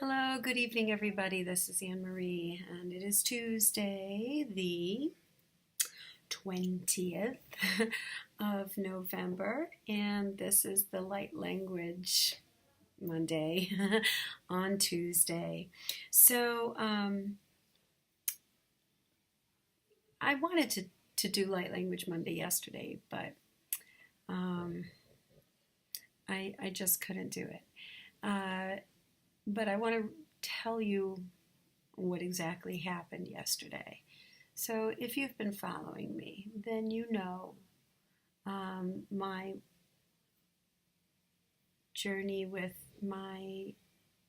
Hello, good evening, everybody. This is Anne Marie, and it is Tuesday, the 20th of November, and this is the Light Language Monday on Tuesday. So, I wanted to do Light Language Monday yesterday, but I just couldn't do it. But I want to tell you what exactly happened yesterday. So if you've been following me, then you know my journey with my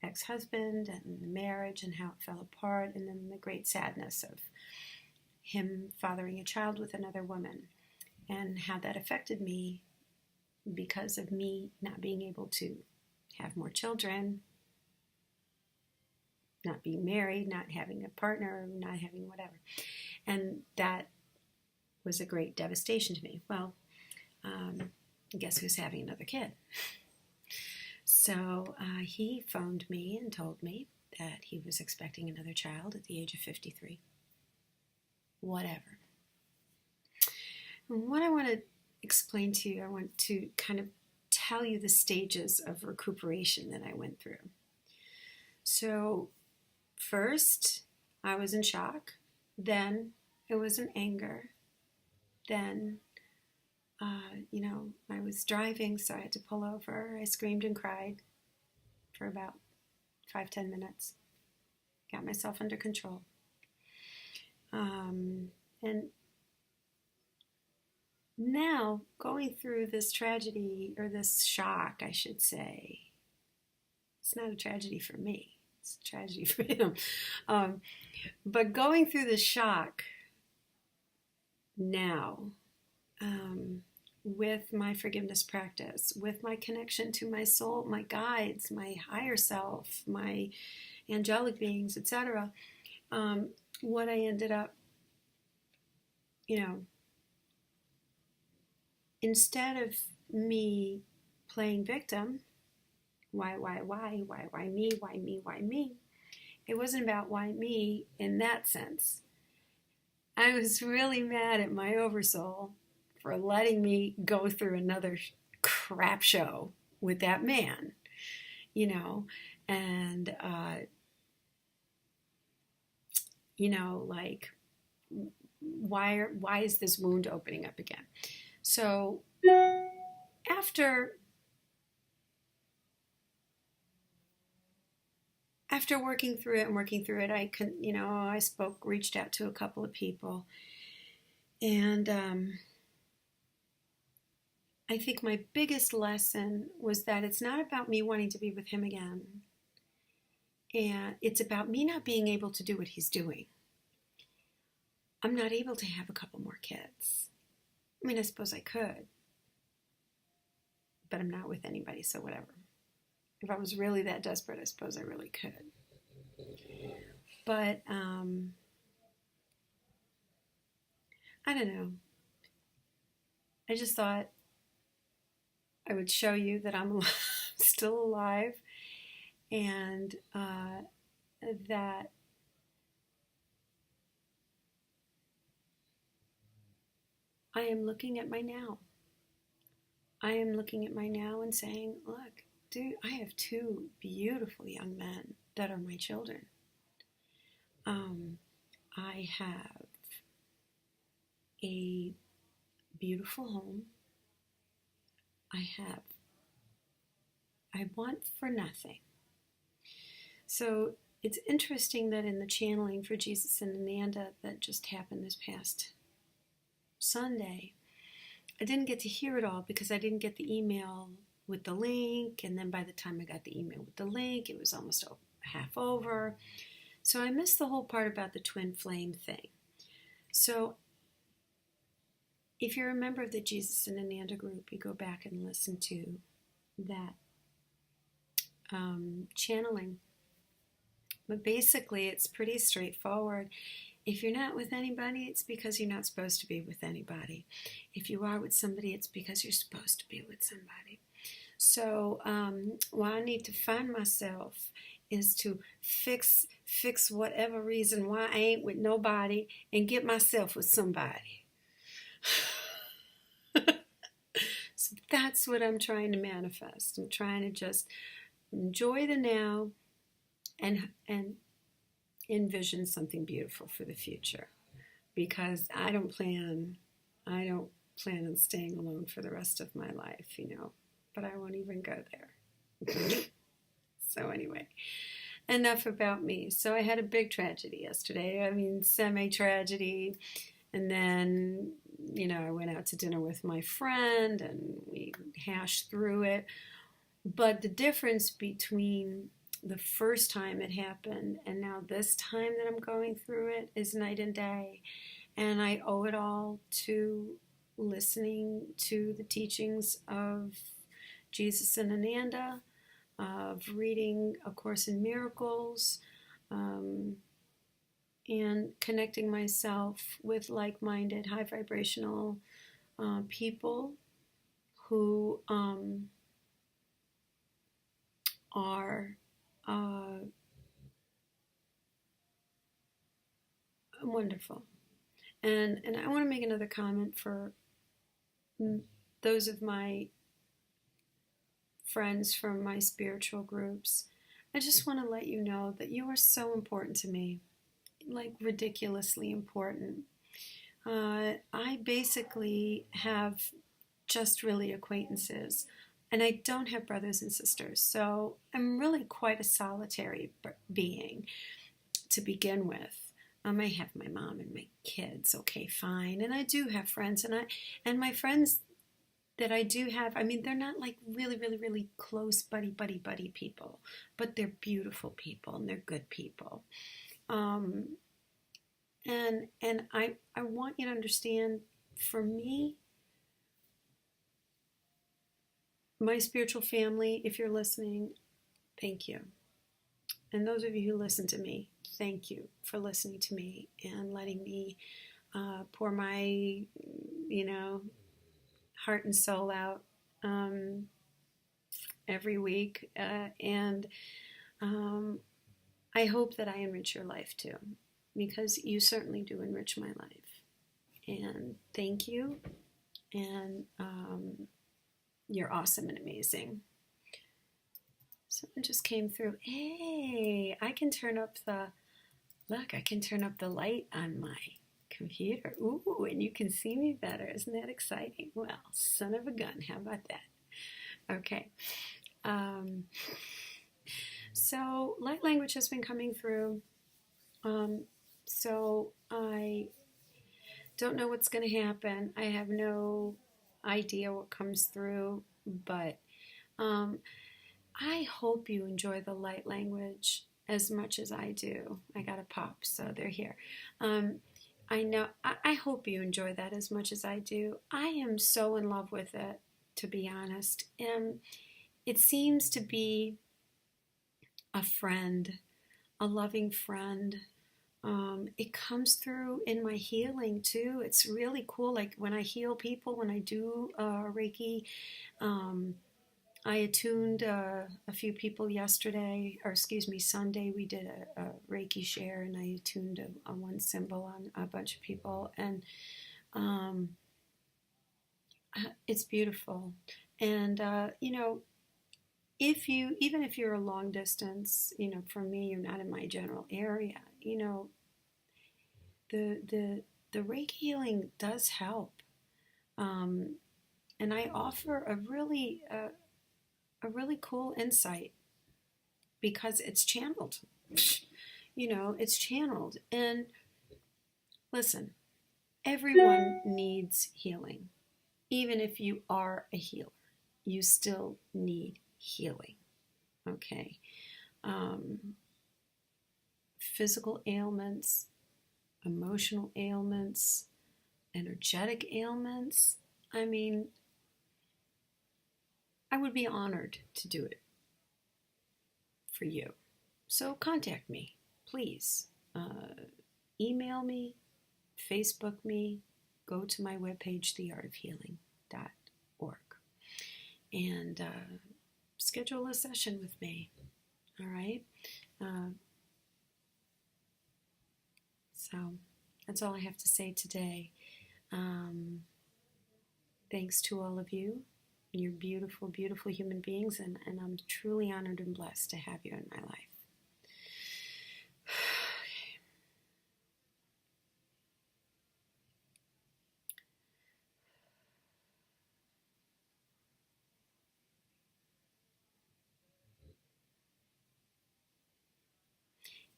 ex-husband and the marriage and how it fell apart, and then the great sadness of him fathering a child with another woman and how that affected me because of me not being able to have more children, not being married, not having a partner, not having whatever. And that was a great devastation to me. Well, guess who's having another kid? So he phoned me and told me that he was expecting another child at the age of 53. Whatever. And what I want to explain to you, I want to kind of tell you the stages of recuperation that I went through. So first, I was in shock. Then it was in anger. Then, I was driving, so I had to pull over. I screamed and cried for about 5-10 minutes. Got myself under control. And now, going through this tragedy, or this shock, I should say, it's not a tragedy for me. It's a tragedy for him. But going through the shock now, with my forgiveness practice, with my connection to my soul, my guides, my higher self, my angelic beings, etc., what I ended up, instead of me playing victim, why me? It wasn't about why me in that sense. I was really mad at my oversoul for letting me go through another crap show with that man, and, like, why is this wound opening up again? So after working through it, I reached out to a couple of people, and I think my biggest lesson was that it's not about me wanting to be with him again, and it's about me not being able to do what he's doing. I'm not able to have a couple more kids. I mean, I suppose I could, but I'm not with anybody, so whatever. If I was really that desperate, I suppose I really could. But, I don't know. I just thought I would show you that I'm still alive, and that I am looking at my now. I am looking at my now and saying, look, dude, I have two beautiful young men that are my children. I have a beautiful home. I want for nothing. So it's interesting that in the channeling for Jesus and Ananda that just happened this past Sunday, I didn't get to hear it all because I didn't get the email with the link, and then by the time I got the email with the link, it was almost half over. So I missed the whole part about the twin flame thing. So if you're a member of the Jesus and Ananda group, you go back and listen to that channeling. But basically, it's pretty straightforward. If you're not with anybody, it's because you're not supposed to be with anybody. If you are with somebody, it's because you're supposed to be with somebody. So what I need to find myself is to fix whatever reason why I ain't with nobody and get myself with somebody. So that's what I'm trying to manifest. I'm trying to just enjoy the now and envision something beautiful for the future. Because I don't plan on staying alone for the rest of my life, but I won't even go there. So anyway, enough about me. So I had a big tragedy yesterday. I mean, semi-tragedy. And then, I went out to dinner with my friend and we hashed through it. But the difference between the first time it happened and now this time that I'm going through it is night and day. And I owe it all to listening to the teachings of Jesus and Ananda, of reading A Course in Miracles, and connecting myself with like-minded, high-vibrational people who are wonderful. And I want to make another comment for those of my friends from my spiritual groups. I just want to let you know that you are so important to me, like ridiculously important. I basically have just really acquaintances, and I don't have brothers and sisters, so I'm really quite a solitary being to begin with. I have my mom and my kids, okay, fine, and I do have friends, and my friends that I do have, I mean, they're not like really, really, really close buddy people, but they're beautiful people and they're good people. And I want you to understand, for me, my spiritual family, if you're listening, thank you. And those of you who listen to me, thank you for listening to me and letting me pour my, heart and soul out every week. And I hope that I enrich your life too, because you certainly do enrich my life. And thank you. And you're awesome and amazing. Someone just came through. Hey, I can turn up the light on my computer. Ooh, and you can see me better. Isn't that exciting? Well, son of a gun. How about that? Okay. So light language has been coming through. So I don't know what's going to happen. I have no idea what comes through, but I hope you enjoy the light language as much as I do. I got a pop, so they're here. I hope you enjoy that as much as I do. I am so in love with it, to be honest. And it seems to be a friend, a loving friend. It comes through in my healing too. It's really cool. Like when I heal people, when I do Reiki, I attuned a few people Sunday. We did a Reiki share, and I attuned a one symbol on a bunch of people, and it's beautiful. And even if you're a long distance, for me, you're not in my general area. The Reiki healing does help, and I offer a really cool insight because it's channeled. It's channeled. And listen, everyone needs healing. Even if you are a healer, you still need healing. Okay? Physical ailments, emotional ailments, energetic ailments. I mean, I would be honored to do it for you. So contact me, please. Email me, Facebook me, go to my webpage, theartofhealing.org, and schedule a session with me. All right? So that's all I have to say today. Thanks to all of you. You're beautiful, beautiful human beings, and I'm truly honored and blessed to have you in my life.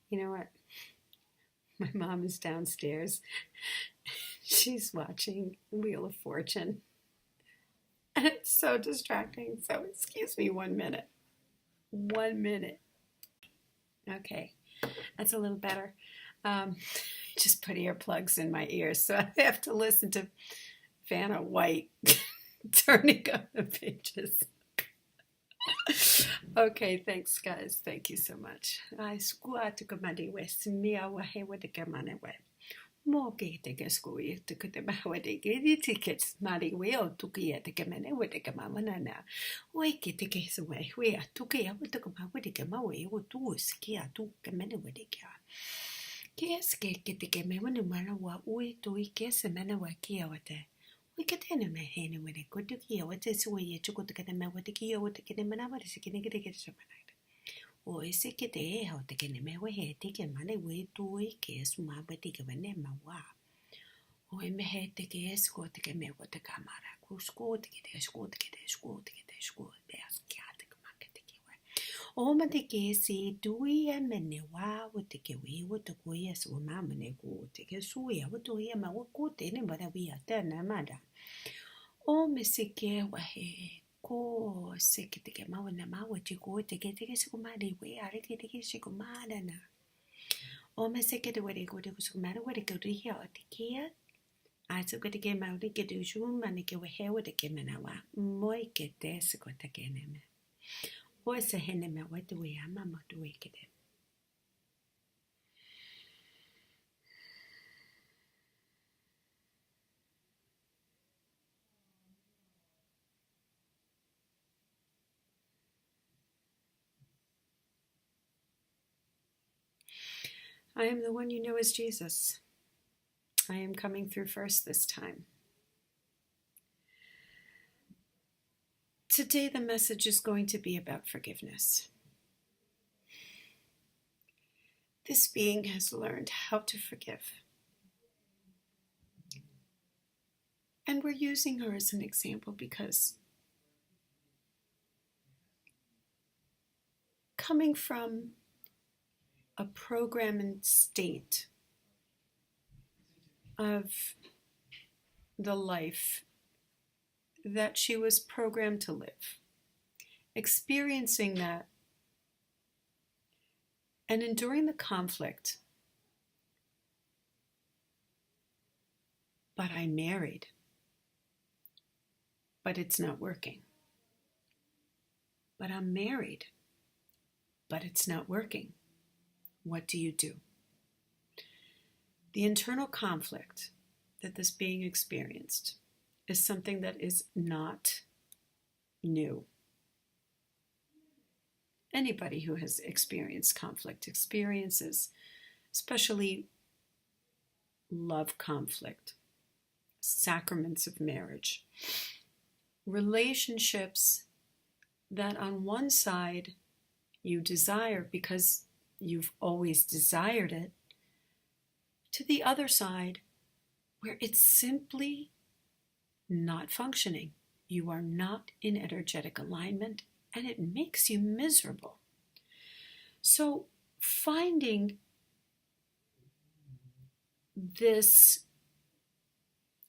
You know what? My mom is downstairs. She's watching Wheel of Fortune. And it's so distracting. So excuse me 1 minute. 1 minute. Okay, that's a little better. Just put earplugs in my ears, so I have to listen to Vanna White turning up the pages. Okay, thanks guys. Thank you so much. I squat to come west mia wahe with the gamane way. Moke te school to cut the mahawade giddy tickets, Mari will to get the gamane with the gamana. Wake it the case away. We are to get with the gama with the gama way or to skia to gamane with the car. Guess get the game when the man what we do guess a man what kia with it. We get in a man when it could do here. What is way to go to get a man with the key or to get a man out of the get a some night. Or is it get a how to get a man way taking money way to a case, my betty give a name a wa. Or I may have to guess go to get me with the camera. Go school to get a school to get a school to get a school. There's cat. O ma te ke si tui e mene wā o te ke wei o te koe as o mamane ko te ke sui a o tui e ma o ko tene mara wia tēnā mara. O me se ke wahe ko se ke te ke maua na maua te ko te ke siko mare wei are ke te ke siko mara na. O me se ke te were ko te siko mara were ke ria o te kia. A so ke te ke mauri ke te usu mane ke wahe o te ke mena wā. Moi ke te siko te ke neme. What's a hen about what the way I'm about to wake it? I am the one you know as Jesus. I am coming through first this time. Today the message is going to be about forgiveness. This being has learned how to forgive. And we're using her as an example because coming from a program and state of the life that she was programmed to live, experiencing that and enduring the conflict. But I married, but it's not working. But I'm married, but it's not working. What do you do? The internal conflict that this being experienced is something that is not new. Anybody who has experienced conflict experiences, especially love conflict, sacraments of marriage, relationships that on one side you desire because you've always desired it, to the other side where it's simply not functioning. You are not in energetic alignment and it makes you miserable. So finding this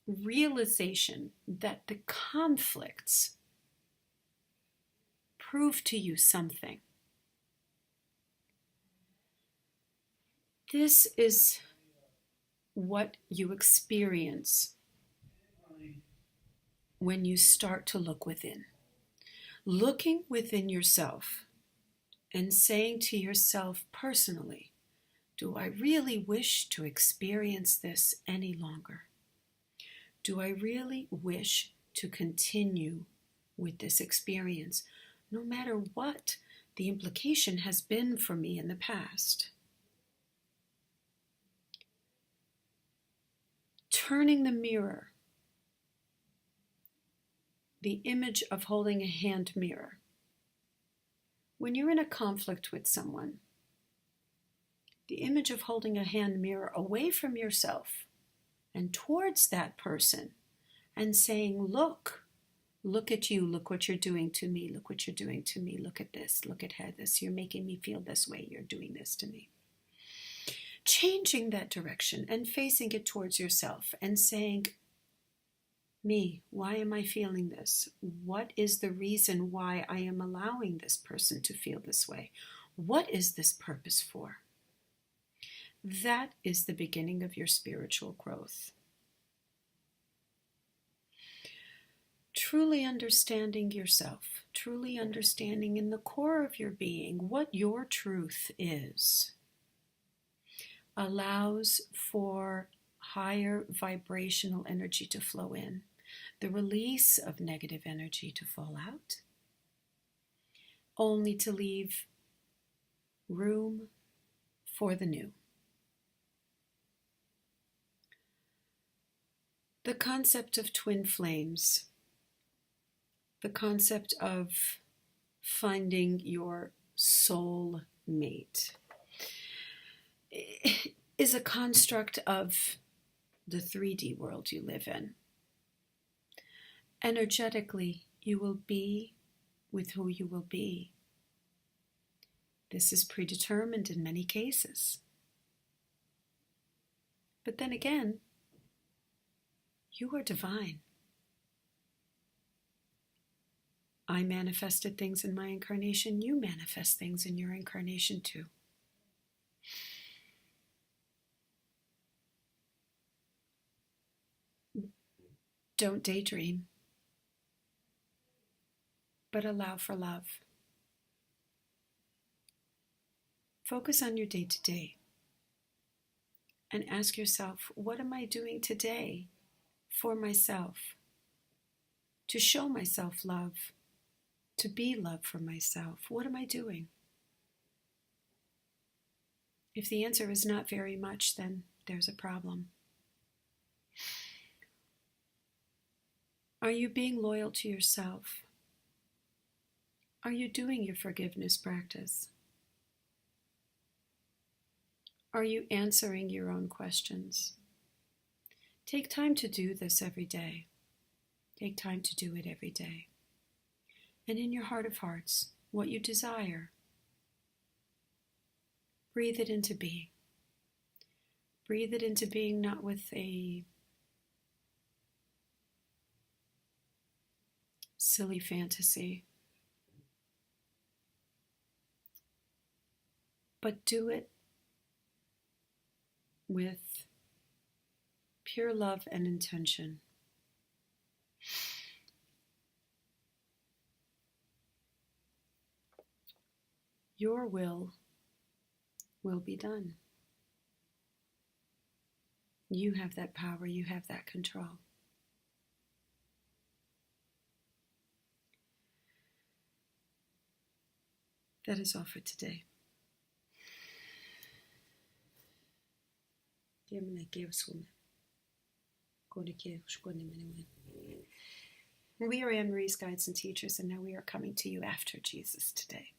realization that the conflicts prove to you something. This is what you experience when you start to look within. Looking within yourself and saying to yourself personally, do I really wish to experience this any longer? Do I really wish to continue with this experience, no matter what the implication has been for me in the past. Turning the mirror, the image of holding a hand mirror. When you're in a conflict with someone, the image of holding a hand mirror away from yourself and towards that person and saying, look at you, look what you're doing to me, look what you're doing to me, look at this, look at this, you're making me feel this way, you're doing this to me. Changing that direction and facing it towards yourself and saying, me, why am I feeling this? What is the reason why I am allowing this person to feel this way? What is this purpose for? That is the beginning of your spiritual growth. Truly understanding yourself, truly understanding in the core of your being what your truth is, allows for higher vibrational energy to flow in, the release of negative energy to fall out, only to leave room for the new. The concept of twin flames, the concept of finding your soul mate, is a construct of the 3D world you live in. Energetically, you will be with who you will be. This is predetermined in many cases. But then again, you are divine. I manifested things in my incarnation. You manifest things in your incarnation too. Don't daydream, but allow for love. Focus on your day-to-day and ask yourself, what am I doing today for myself? To show myself love, to be love for myself. What am I doing? If the answer is not very much, then there's a problem. Are you being loyal to yourself? Are you doing your forgiveness practice? Are you answering your own questions? Take time to do this every day. Take time to do it every day. And in your heart of hearts, what you desire, breathe it into being. Breathe it into being, not with a silly fantasy, but do it with pure love and intention. Your will be done. You have that power, you have that control. That is all for today. We are Anne-Marie's guides and teachers, and now we are coming to you after Jesus today.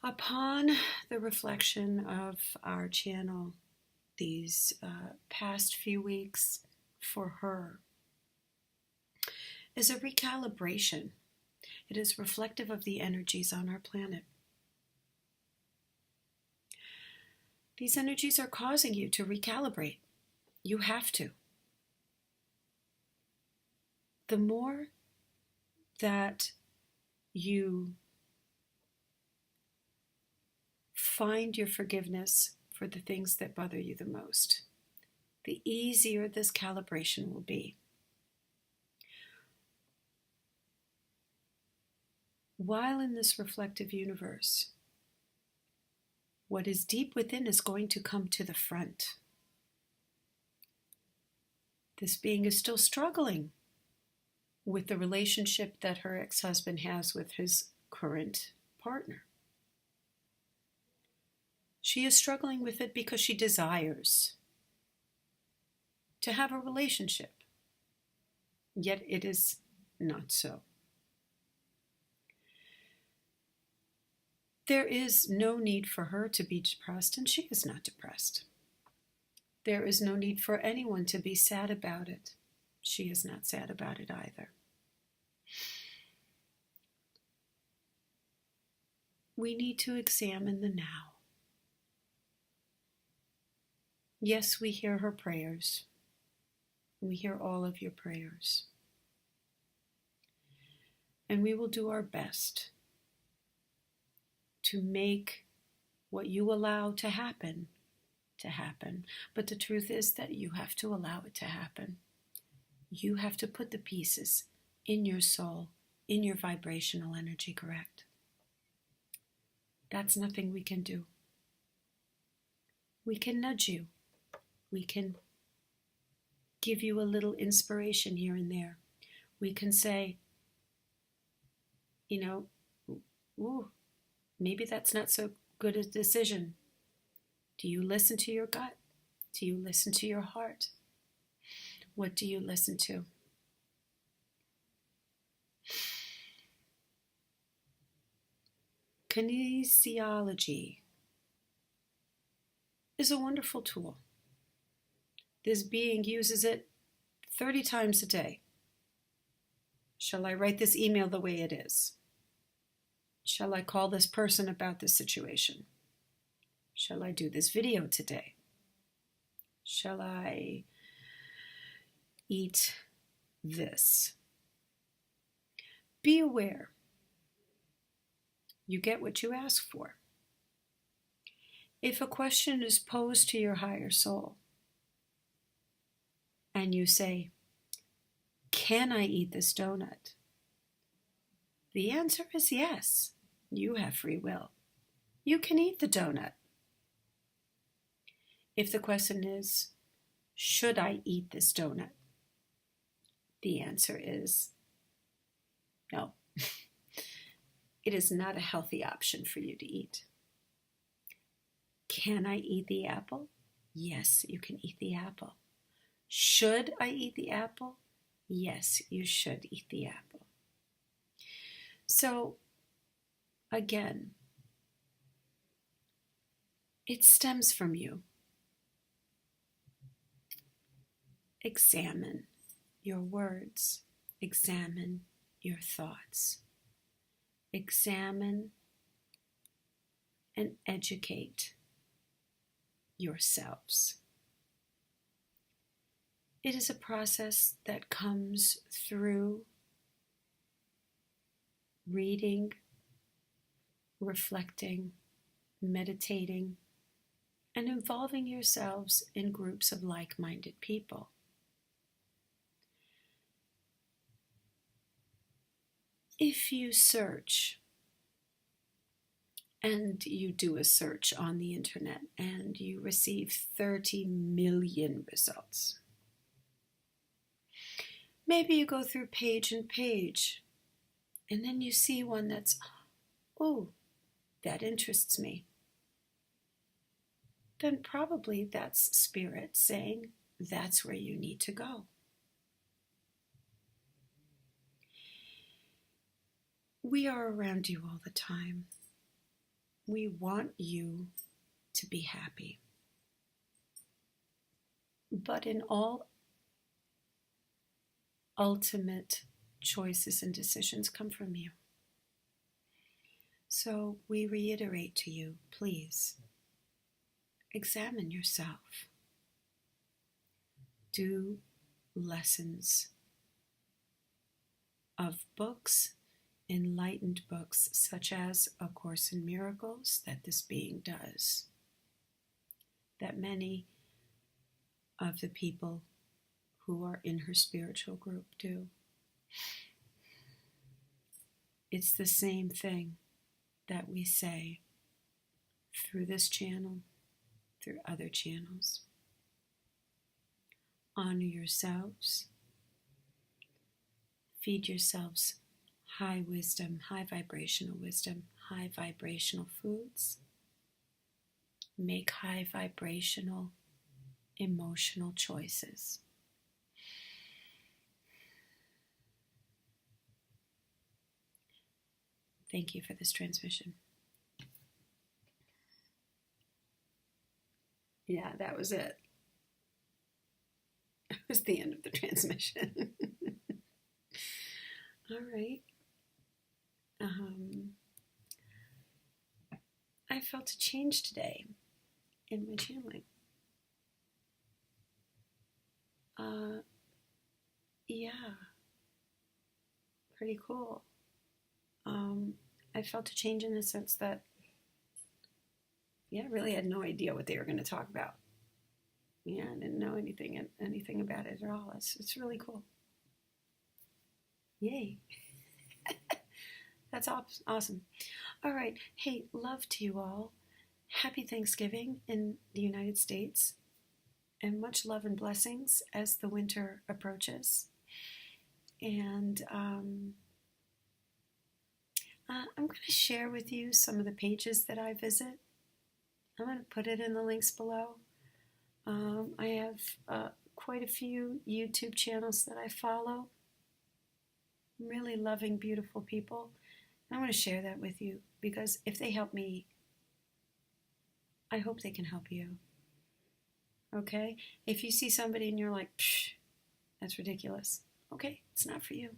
Upon the reflection of our channel these past few weeks for her is a recalibration. It is reflective of the energies on our planet. These energies are causing you to recalibrate. You have to. The more that you find your forgiveness for the things that bother you the most, the easier this calibration will be. While in this reflective universe, what is deep within is going to come to the front. This being is still struggling with the relationship that her ex-husband has with his current partner. She is struggling with it because she desires to have a relationship, yet it is not so. There is no need for her to be depressed, and she is not depressed. There is no need for anyone to be sad about it. She is not sad about it either. We need to examine the now. Yes, we hear her prayers. We hear all of your prayers. And we will do our best to make what you allow to happen. But the truth is that you have to allow it to happen. You have to put the pieces in your soul, in your vibrational energy, correct? That's nothing we can do. We can nudge you. We can give you a little inspiration here and there. We can say, ooh, maybe that's not so good a decision. Do you listen to your gut? Do you listen to your heart? What do you listen to? Kinesiology is a wonderful tool. This being uses it 30 times a day. Shall I write this email the way it is? Shall I call this person about this situation? Shall I do this video today? Shall I eat this? Be aware. You get what you ask for. If a question is posed to your higher soul, and you say, can I eat this donut? The answer is yes. You have free will. You can eat the donut. If the question is, should I eat this donut? The answer is no. It is not a healthy option for you to eat. Can I eat the apple? Yes, you can eat the apple. Should I eat the apple? Yes, you should eat the apple. So, again, it stems from you. Examine your words. Examine your thoughts. Examine and educate yourselves. It is a process that comes through reading, reflecting, meditating, and involving yourselves in groups of like-minded people. If you search, and you do a search on the internet, and you receive 30 million results, maybe you go through page and page, and then you see one that's, oh, that interests me. Then probably that's spirit saying that's where you need to go. We are around you all the time. We want you to be happy. But in all ultimate choices and decisions come from you. So we reiterate to you, please, examine yourself. Do lessons of books, enlightened books, such as A Course in Miracles, that this being does, that many of the people who are in her spiritual group do. It's the same thing that we say through this channel, through other channels. Honor yourselves. Feed yourselves high wisdom, high vibrational foods. Make high vibrational emotional choices. Thank you for this transmission. Yeah, that was it. That was the end of the transmission. All right. I felt a change today in my channeling. Yeah, pretty cool. I felt a change in the sense that, I really had no idea what they were going to talk about. Yeah, I didn't know anything about it at all. It's really cool. Yay. That's awesome. All right. Hey, love to you all. Happy Thanksgiving in the United States. And much love and blessings as the winter approaches. And I'm going to share with you some of the pages that I visit. I'm going to put it in the links below. I have quite a few YouTube channels that I follow. Really loving, beautiful people. I want to share that with you because if they help me, I hope they can help you. Okay? If you see somebody and you're like, psh, that's ridiculous. Okay, it's not for you.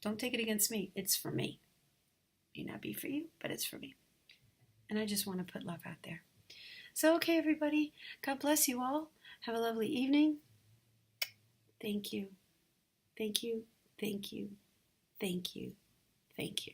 Don't take it against me. It's for me. May not be for you, but it's for me. And I just want to put love out there. So, okay, everybody. God bless you all. Have a lovely evening. Thank you. Thank you. Thank you. Thank you. Thank you.